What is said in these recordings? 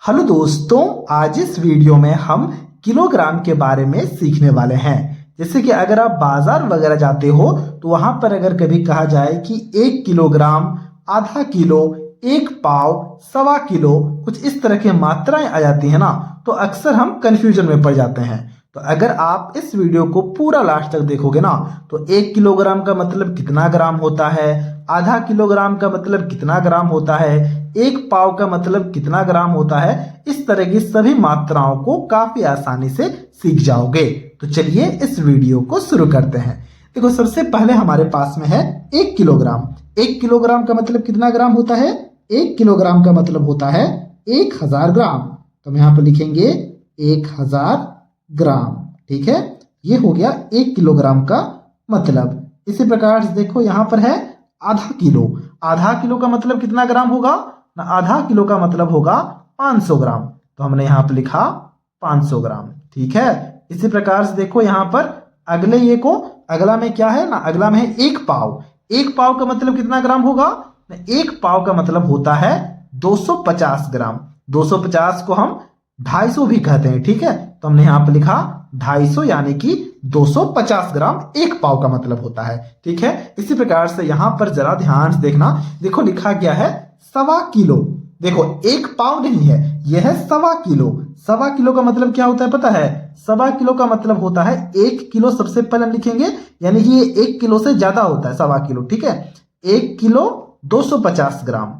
Hello दोस्तों, आज इस वीडियो में हम किलोग्राम के बारे में सीखने वाले हैं। जैसे कि अगर आप बाजार वगैरह जाते हो तो वहां पर अगर कभी कहा जाए कि 1 किलोग्राम, आधा किलो, 1 पाव, सवा किलो, कुछ इस तरह की मात्राएं आ जाती है ना, तो अक्सर हम कंफ्यूजन में पड़ जाते हैं। तो अगर आप इस वीडियो को पूरा लास्ट तक देखोगे ना, तो 1 किलोग्राम का मतलब कितना ग्राम होता है, आधा किलोग्राम का मतलब कितना ग्राम होता है, 1 पाव का मतलब कितना ग्राम होता है, इस तरह की सभी मात्राओं को काफी आसानी से सीख जाओगे। तो चलिए इस वीडियो को शुरू करते हैं। देखो, सबसे पहले हमारे पास में है 1 किलोग्राम। 1 किलोग्राम का मतलब कितना ग्राम होता है? 1 किलोग्राम का मतलब होता है 1000 ग्राम। तो हम यहाँ पर लिखेंगे 1000 ग्राम। ठीक है, ये हो गया 1 किलोग्राम का मतलब। इसी प्रकार से देखो, यहाँ पर है आधा किलो। आधा किलो का मतलब कितना ग्राम होगा ना? आधा किलो का मतलब होगा 500 ग्राम। तो हमने यहाँ पर लिखा 500 ग्राम। ठीक है, इसी प्रकार से देखो यहाँ पर अगले ये को, अगला में क्या है ना, अगला में है 1 पाव। 1 पाव का मतलब कितना ग्राम होगा? 1 पाव का मतलब होता है 250 ग्राम। 250 को हम 250 भी कहते हैं। ठीक है, तो हमने यहाँ पर लिखा 250, यानी कि 250 ग्राम 1 पाव का मतलब होता है। ठीक है, इसी प्रकार से यहां पर जरा ध्यान से देखना। देखो, लिखा गया है सवा किलो। देखो, 1 पाव नहीं है, यह है सवा किलो। सवा किलो का मतलब क्या होता है पता है? सवा किलो का मतलब होता है 1 किलो। सबसे पहले हम लिखेंगे, यानी कि ये 1 किलो से ज्यादा होता है सवा किलो। ठीक है, 1 किलो 250 ग्राम।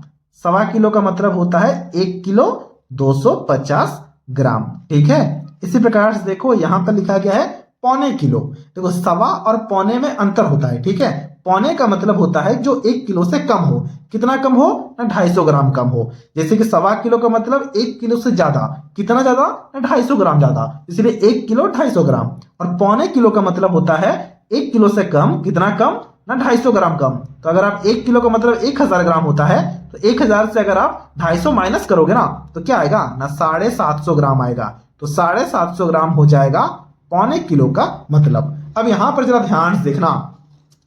सवा किलो का मतलब होता है 1 किलो 250 ग्राम। ठीक है, इसी प्रकार से देखो यहां पर लिखा गया है पौने किलो। देखो, सवा और पौने में अंतर होता है। ठीक है, पौने का मतलब होता है जो 1 किलो से कम हो। कितना कम हो ना? 250 ग्राम कम हो। जैसे कि सवा किलो का मतलब 1 किलो से ज्यादा। कितना ज्यादा ना? 250 ग्राम ज्यादा, इसलिए 1 किलो 250 ग्राम। और पौने किलो का मतलब होता है 1 किलो से कम। कितना कम ना? 250 ग्राम कम। तो अगर आप 1 किलो का मतलब 1000 ग्राम होता है, तो 1000 से अगर आप 250 माइनस करोगे ना, तो क्या आएगा ना? 750 ग्राम आएगा। तो 750 ग्राम हो जाएगा पौने किलो का मतलब। अब यहां पर जरा ध्यान से देखना।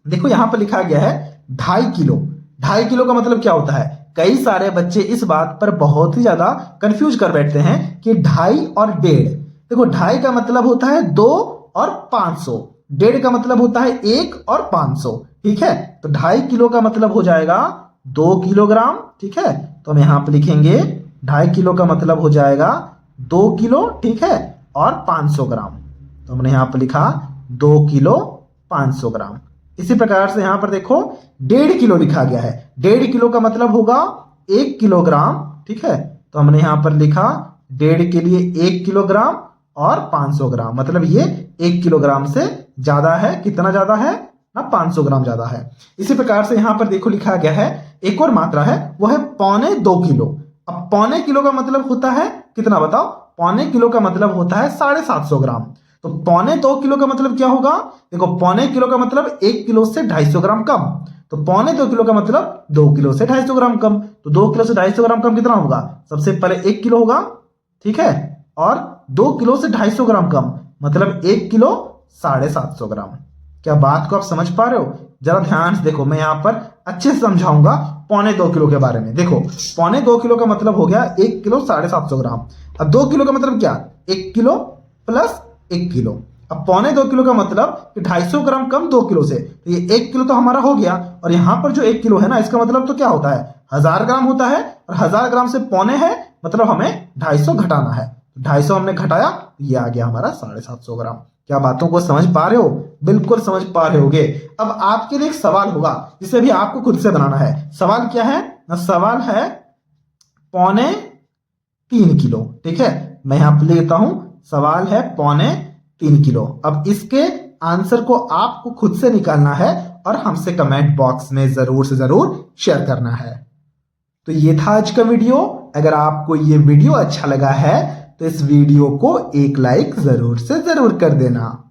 देखो, यहां पर लिखा गया है 2.5 किलो। 2.5 किलो का मतलब क्या होता है? कई सारे बच्चे इस बात पर बहुत ही ज्यादा कंफ्यूज कर बैठते हैं कि 2.5 और 1.5। देखो, 2.5 का मतलब होता है 2 और 500। 1.5 का मतलब होता है 1 और 500। ठीक है, तो 2.5 किलो का मतलब हो जाएगा 2 किलोग्राम। ठीक है, तो हम यहां पर लिखेंगे 2.5 किलो का मतलब हो जाएगा 2 किलो। ठीक है, और 500 ग्राम। तो हमने यहां पर लिखा 2 किलो 500 ग्राम। इसी प्रकार से यहां पर देखो 1.5 किलो लिखा गया है। 1.5 किलो का मतलब होगा 1 किलोग्राम। ठीक है, तो हमने यहां पर लिखा 1.5 के लिए 1 किलोग्राम और 500 ग्राम, मतलब ये 1 किलोग्राम से ज्यादा है। कितना ज्यादा है ना? 500 ग्राम ज्यादा है। इसी प्रकार से यहां पर देखो लिखा गया है एक और मात्रा है, वो है पौने 2 किलो। अब पौने किलो का मतलब होता है कितना बताओ? पौने किलो का मतलब होता है 750 ग्राम। तो पौने 2 किलो का मतलब क्या होगा? देखो, पौने किलो का मतलब 1 किलो से 250 ग्राम कम। तो पौने 2 किलो का मतलब 2 किलो से 250 ग्राम कम। तो 2 किलो से 250 ग्राम कम कितना होगा? सबसे पहले 1 किलो होगा। ठीक है, और 2 किलो से 250 ग्राम कम मतलब 1 किलो 750 ग्राम। क्या बात को आप समझ पा रहे हो? जरा ध्यान से देखो, मैं यहां पर अच्छे से समझाऊंगा पौने 2 किलो के बारे में। देखो, पौने 2 किलो का मतलब हो गया 1 किलो 750 ग्राम। अब 2 किलो का मतलब क्या? 1 किलो प्लस 1 किलो। अब पौने 2 किलो का मतलब कि 250 ग्राम कम 2 किलो से, तो ये 1 किलो तो हमारा हो गया। और यहां पर जो 1 किलो है ना, इसका मतलब तो क्या होता है? 1000 ग्राम होता है। और 1000 ग्राम से पौने है, मतलब हमें 250 घटाना है। 250 हमने घटाया, ये आ गया हमारा 750 ग्राम। क्या बातों को समझ पा रहे हो? बिल्कुल समझ पा रहे होगे। अब आपके लिए एक सवाल होगा, जिसे भी आपको खुद से बनाना है। सवाल क्या है ना? सवाल है पौने 3 किलो। ठीक है, मैं यहां पर लेता हूं, सवाल है पौने 3 किलो। अब इसके आंसर को आपको खुद से निकालना है और हमसे कमेंट बॉक्स में जरूर से जरूर शेयर करना है। तो ये था आज का वीडियो। अगर आपको ये वीडियो अच्छा लगा है तो इस वीडियो को एक लाइक जरूर से जरूर कर देना।